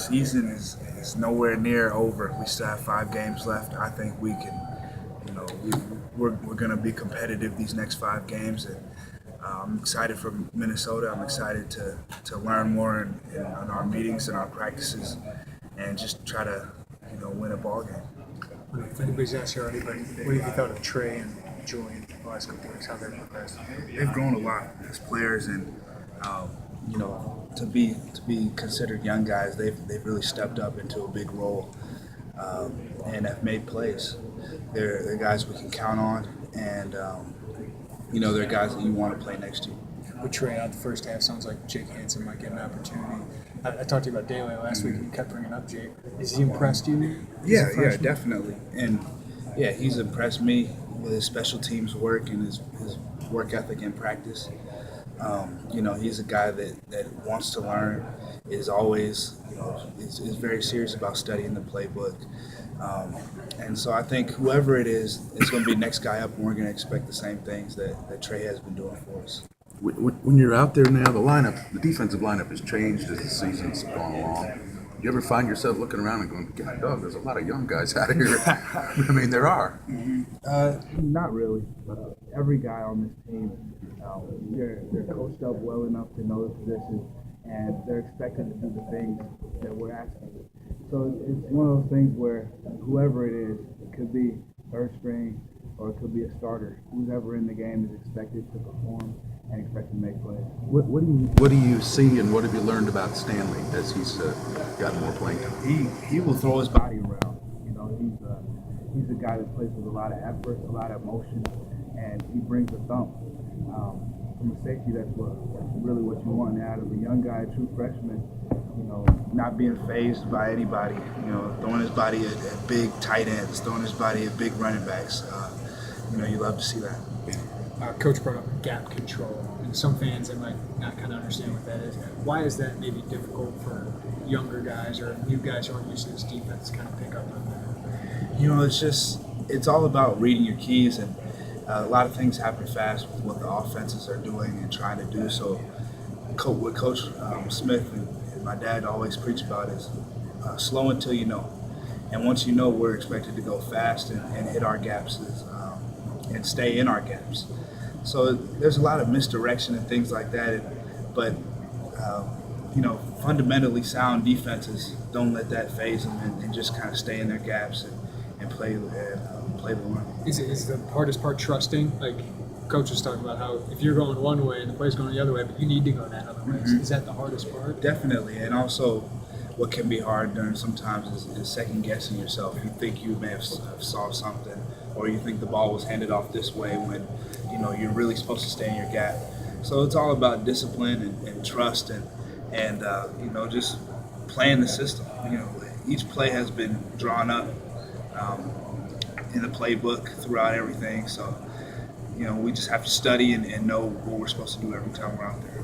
season is nowhere near over. We still have 5 games left. I think we can, we're going to be competitive these next 5 games. And I'm excited for Minnesota. I'm excited to learn more in our meetings and our practices and just try to, win a ball game. If anybody's asked you already, but what have you thought of Trey and Julian the last couple of weeks? How they've progressed? They've grown a lot as players, and to be considered young guys, they've really stepped up into a big role and have made plays. They're guys we can count on, and they're guys that you want to play next to you. With Trey out the first half, sounds like Jake Hansen might get an opportunity. I talked to you about Daly last week, and you kept bringing up Jake. Has he impressed you? Yeah, definitely. And yeah, he's impressed me with his special teams work and his work ethic in practice. He's a guy that wants to learn, is always, is very serious about studying the playbook. And so I think whoever it is going to be next guy up, and we're going to expect the same things that Trey has been doing for us. When you're out there now, the defensive lineup has changed as the season's gone along. Do you ever find yourself looking around and going, God, dog, there's a lot of young guys out here? I mean, there are. Not really. Every guy on this team, they're coached up well enough to know the position, and they're expected to do the things that we're asking. So it's one of those things where whoever it is, it could be third string or it could be a starter. Who's ever in the game is expected to perform and expected to make plays. What do you see and what have you learned about Stanley as he's gotten more playing time? He will throw his body around. He's a guy that plays with a lot of effort, a lot of emotion, and he brings a thump. From a safety, that's really what you want out of a young guy, a true freshman. Not being fazed by anybody. Throwing his body at big tight ends, throwing his body at big running backs. You love to see that. Coach brought up gap control, and some fans they might not kind of understand what that is. Why is that maybe difficult for younger guys or new guys who aren't used to this defense to kind of pick up on that? It's all about reading your keys, and a lot of things happen fast with what the offenses are doing and trying to do. So what Coach Smith and my dad always preach about is slow until you know. And once you know, we're expected to go fast and hit our gaps and stay in our gaps. So there's a lot of misdirection and things like that. But fundamentally sound defenses don't let that phase them and just kind of stay in their gaps and play the run. Is the hardest part trusting? Like Coach was talking about how if you're going one way and the play's going the other way, but you need to go that other way. Mm-hmm. Is that the hardest part? Definitely. And also what can be hard during sometimes is second guessing yourself. You think you may have saw something, or you think the ball was handed off this way when you're really supposed to stay in your gap. So it's all about discipline and trust and just playing the system. Each play has been drawn up in the playbook throughout everything. So we just have to study and know what we're supposed to do every time we're out there.